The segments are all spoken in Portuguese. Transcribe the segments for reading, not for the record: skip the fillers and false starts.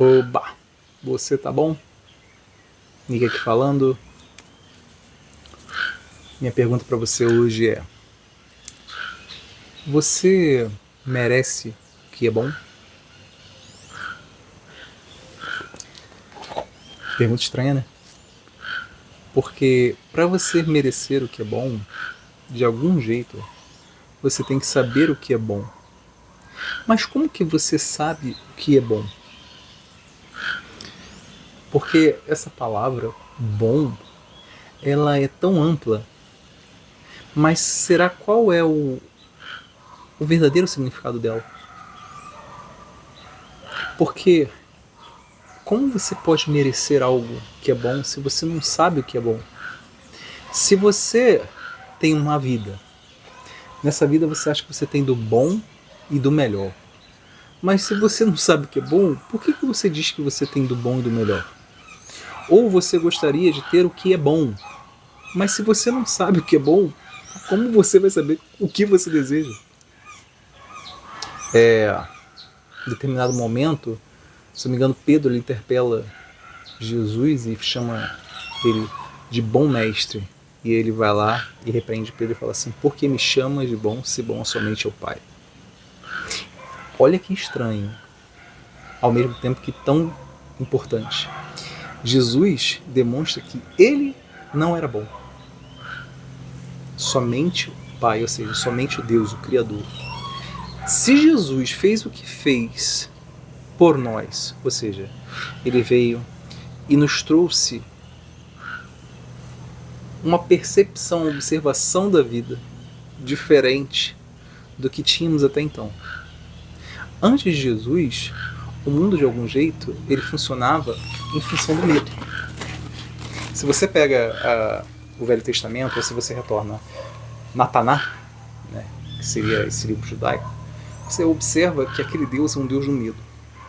Oba! Você tá bom? Nick aqui falando. Minha pergunta para você hoje é: você merece o que é bom? Pergunta estranha, né? Porque para você merecer o que é bom, de algum jeito, você tem que saber o que é bom. Mas como que você sabe o que é bom? Porque essa palavra bom, ela é tão ampla, mas será qual é o verdadeiro significado dela? Porque como você pode merecer algo que é bom se você não sabe o que é bom? Se você tem uma vida, nessa vida você acha que você tem do bom e do melhor. Mas se você não sabe o que é bom, por que você diz que você tem do bom e do melhor? Ou você gostaria de ter o que é bom, mas se você não sabe o que é bom, como você vai saber o que você deseja? Em determinado momento, se não me engano, Pedro ele interpela Jesus e chama ele de bom mestre. E ele vai lá e repreende Pedro e fala assim: por que me chamas de bom, se bom somente é o Pai? Olha que estranho, ao mesmo tempo que tão importante. Jesus demonstra que ele não era bom. Somente o Pai, ou seja, somente o Deus, o Criador. Se Jesus fez o que fez por nós, ou seja, ele veio e nos trouxe uma percepção, uma observação da vida diferente do que tínhamos até então. Antes de Jesus, o mundo de algum jeito ele funcionava em função do medo. Se você pega o Velho Testamento, ou se você retorna Nataná, né, que seria esse livro judaico, você observa que aquele Deus é um Deus do medo.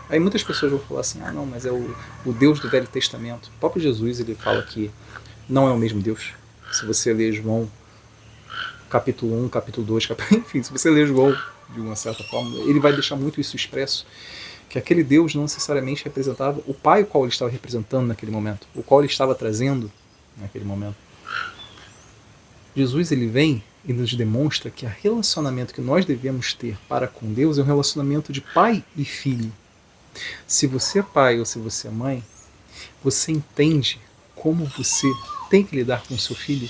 Aí muitas pessoas vão falar assim: ah não, mas é o Deus do Velho Testamento. O próprio Jesus ele fala que não é o mesmo Deus. Se você ler João capítulo 1, capítulo 2, enfim, se você ler João de uma certa forma, ele vai deixar muito isso expresso, que aquele Deus não necessariamente representava o Pai o qual ele estava representando naquele momento, o qual ele estava trazendo naquele momento. Jesus ele vem e nos demonstra que o relacionamento que nós devemos ter para com Deus é um relacionamento de pai e filho. Se você é pai ou se você é mãe, você entende como você tem que lidar com o seu filho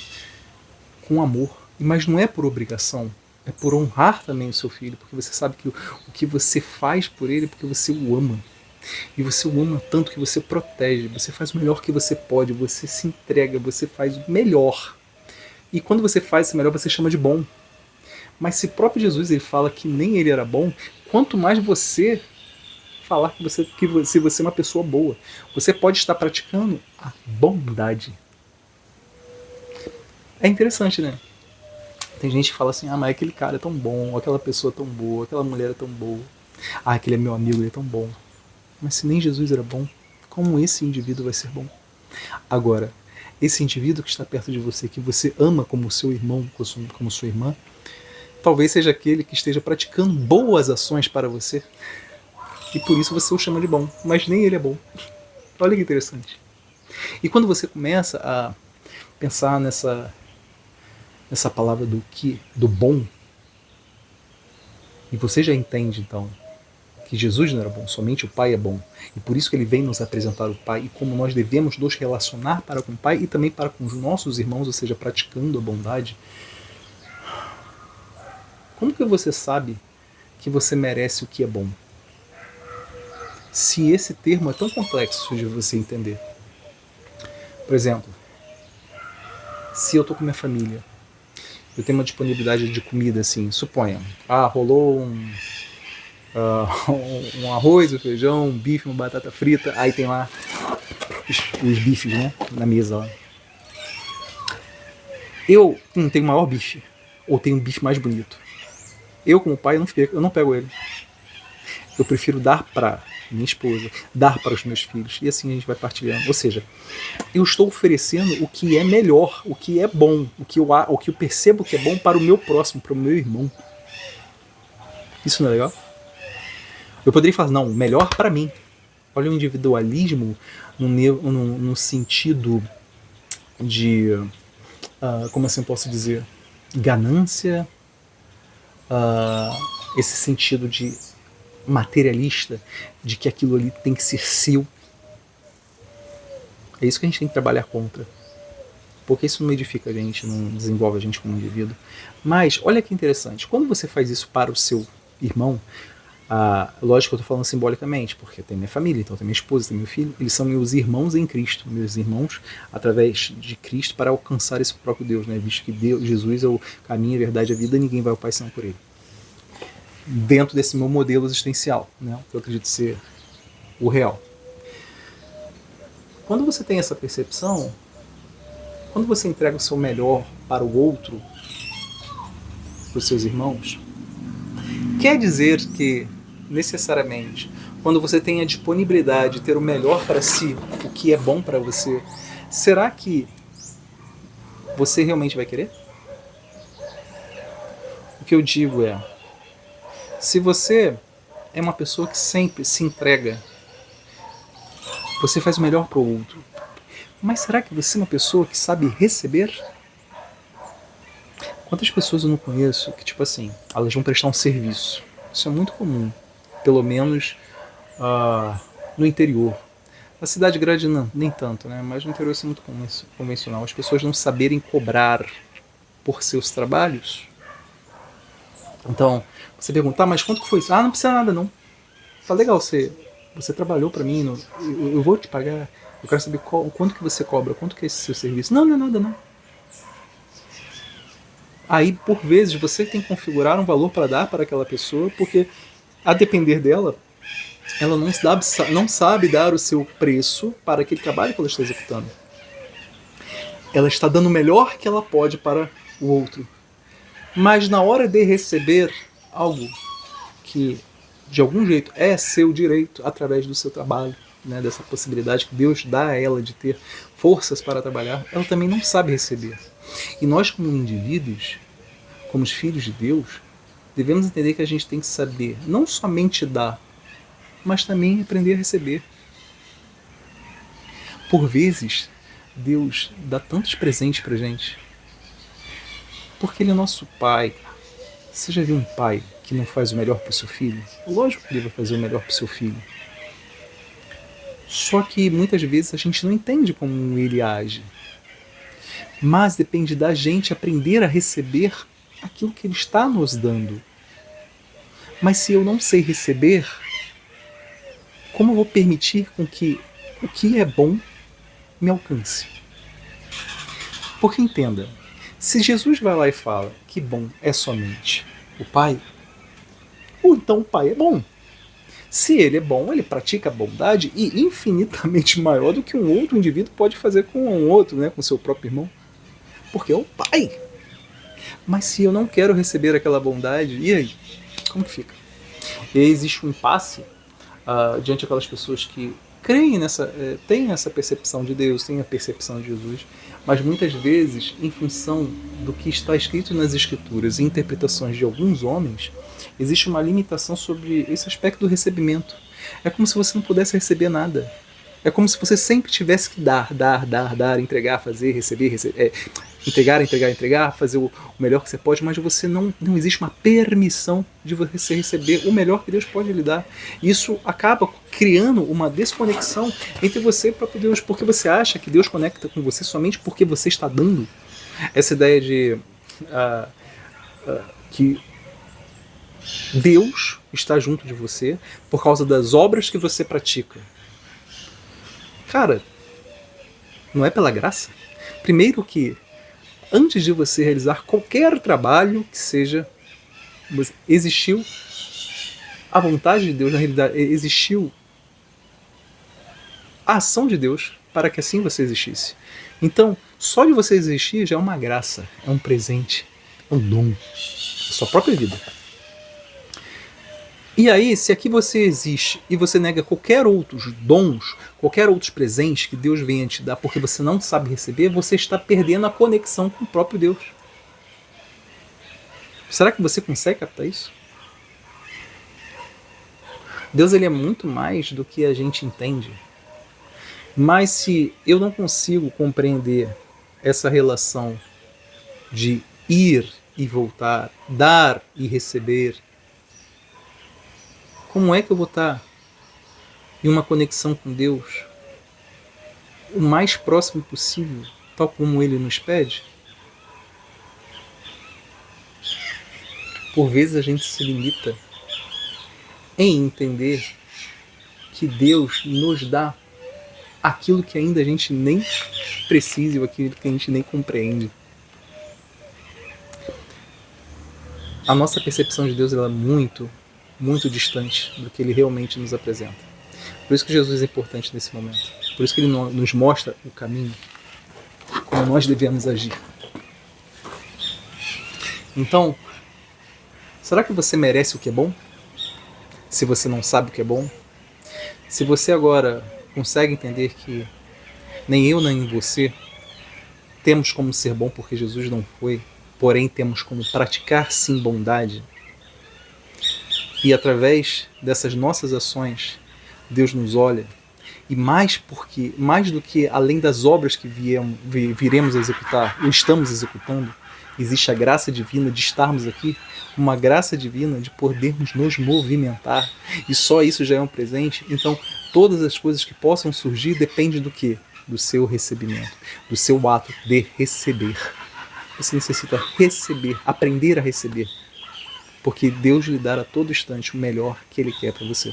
com amor. Mas não é por obrigação, é por honrar também o seu filho, porque você sabe que o que você faz por ele é porque você o ama. E você o ama tanto que você protege, você faz o melhor que você pode, você se entrega, você faz o melhor. E quando você faz esse melhor, você chama de bom. Mas se o próprio Jesus ele fala que nem ele era bom, quanto mais você falar que se você é uma pessoa boa, você pode estar praticando a bondade. É interessante, né? Tem gente que fala assim: ah, mas aquele cara é tão bom, aquela pessoa é tão boa, aquela mulher é tão boa, ah, aquele é meu amigo, ele é tão bom. Mas se nem Jesus era bom, como esse indivíduo vai ser bom? Agora, esse indivíduo que está perto de você, que você ama como seu irmão, como sua irmã, talvez seja aquele que esteja praticando boas ações para você, e por isso você o chama de bom, mas nem ele é bom. Olha que interessante. E quando você começa a pensar nessa palavra do bom, e você já entende então que Jesus não era bom, somente o Pai é bom, e por isso que ele vem nos apresentar o Pai e como nós devemos nos relacionar para com o Pai e também para com os nossos irmãos, ou seja, praticando a bondade. Como que você sabe que você merece o que é bom? Se esse termo é tão complexo de você entender. Por exemplo, se eu estou com minha família, eu tenho uma disponibilidade de comida, assim, suponha, rolou um arroz, um feijão, um bife, uma batata frita, aí tem lá os bifes, né, na mesa lá. Eu tenho o maior bife, ou tenho um bife mais bonito. Eu, como pai, eu não pego ele. Eu prefiro dar para minha esposa, dar para os meus filhos, e assim a gente vai partilhando. Ou seja, eu estou oferecendo o que é melhor, o que é bom, o que eu percebo que é bom para o meu próximo, para o meu irmão. Isso não é legal? Eu poderia falar, não, melhor para mim. Olha o individualismo no sentido de, como assim eu posso dizer, ganância, esse sentido de materialista, de que aquilo ali tem que ser seu. É isso que a gente tem que trabalhar contra. Porque isso não edifica a gente, não desenvolve a gente como indivíduo. Mas, olha que interessante, quando você faz isso para o seu irmão, lógico que eu estou falando simbolicamente, porque tem minha família, então tem minha esposa, tem meu filho, eles são meus irmãos em Cristo, meus irmãos através de Cristo para alcançar esse próprio Deus, né? Visto que Deus, Jesus é o caminho, a verdade e a vida, ninguém vai ao Pai senão por Ele. Dentro desse meu modelo existencial, né? Que eu acredito ser o real. Quando você tem essa percepção, quando você entrega o seu melhor para o outro, para os seus irmãos, quer dizer que, necessariamente, quando você tem a disponibilidade de ter o melhor para si, o que é bom para você, será que você realmente vai querer? O que eu digo é, se você é uma pessoa que sempre se entrega, você faz o melhor para o outro, mas será que você é uma pessoa que sabe receber? Quantas pessoas eu não conheço que, tipo assim, elas vão prestar um serviço? Isso é muito comum, pelo menos no interior. Na cidade grande não, nem tanto, né? Mas no interior isso é muito convencional. As pessoas não saberem cobrar por seus trabalhos. Então, você pergunta, mas quanto que foi isso? Não precisa nada não. Tá legal, você trabalhou para mim, eu vou te pagar. Eu quero saber quanto que você cobra, quanto que é esse seu serviço. Não é nada não. Aí, por vezes, você tem que configurar um valor para dar para aquela pessoa, porque, a depender dela, ela não sabe dar o seu preço para aquele trabalho que ela está executando. Ela está dando o melhor que ela pode para o outro. Mas na hora de receber algo que, de algum jeito, é seu direito através do seu trabalho, né, dessa possibilidade que Deus dá a ela de ter forças para trabalhar, ela também não sabe receber. E nós, como indivíduos, como os filhos de Deus, devemos entender que a gente tem que saber não somente dar, mas também aprender a receber. Por vezes, Deus dá tantos presentes pra gente, porque Ele é nosso Pai. Você já viu um pai que não faz o melhor para o seu filho? Lógico que ele vai fazer o melhor para o seu filho. Só que muitas vezes a gente não entende como ele age. Mas depende da gente aprender a receber aquilo que ele está nos dando. Mas se eu não sei receber, como eu vou permitir com que o que é bom me alcance? Porque entenda, se Jesus vai lá e fala que bom é somente o Pai, ou então o Pai é bom. Se ele é bom, ele pratica a bondade e infinitamente maior do que um outro indivíduo pode fazer com um outro, né, com seu próprio irmão. Porque é o Pai. Mas se eu não quero receber aquela bondade, e aí? Como que fica? E aí existe um impasse diante daquelas pessoas que creem têm essa percepção de Deus, têm a percepção de Jesus, mas muitas vezes, em função do que está escrito nas Escrituras e interpretações de alguns homens, existe uma limitação sobre esse aspecto do recebimento. É como se você não pudesse receber nada. É como se você sempre tivesse que dar, entregar, fazer, receber, entregar, fazer o melhor que você pode, mas você não existe uma permissão de você receber o melhor que Deus pode lhe dar. Isso acaba criando uma desconexão entre você e o próprio Deus, porque você acha que Deus conecta com você somente porque você está dando. Essa ideia de que Deus está junto de você por causa das obras que você pratica. Cara, não é pela graça? Primeiro que, antes de você realizar qualquer trabalho que seja, existiu a vontade de Deus, na realidade, existiu a ação de Deus para que assim você existisse. Então, só de você existir já é uma graça, é um presente, é um dom, a sua própria vida. E aí, se aqui você existe e você nega qualquer outros dons, qualquer outros presentes que Deus venha te dar porque você não sabe receber, você está perdendo a conexão com o próprio Deus. Será que você consegue captar isso? Deus ele é muito mais do que a gente entende. Mas se eu não consigo compreender essa relação de ir e voltar, dar e receber, como é que eu vou estar em uma conexão com Deus o mais próximo possível, tal como Ele nos pede? Por vezes a gente se limita em entender que Deus nos dá aquilo que ainda a gente nem precisa ou aquilo que a gente nem compreende. A nossa percepção de Deus ela é muito, muito distante do que Ele realmente nos apresenta. Por isso que Jesus é importante nesse momento. Por isso que Ele nos mostra o caminho, como nós devemos agir. Então, será que você merece o que é bom? Se você não sabe o que é bom? Se você agora consegue entender que nem eu nem você temos como ser bom porque Jesus não foi, porém temos como praticar sim bondade, e através dessas nossas ações Deus nos olha, e mais do que além das obras que viremos a executar ou estamos executando, existe a graça divina de estarmos aqui, uma graça divina de podermos nos movimentar, e só isso já é um presente. Então todas as coisas que possam surgir dependem do quê? Do seu recebimento, do seu ato de receber. Você necessita receber, aprender a receber, porque Deus lhe dará a todo instante o melhor que Ele quer para você.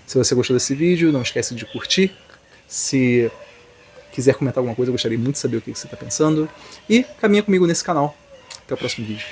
Se você gostou desse vídeo, não esquece de curtir. Se quiser comentar alguma coisa, eu gostaria muito de saber o que você está pensando. E caminha comigo nesse canal. Até o próximo vídeo.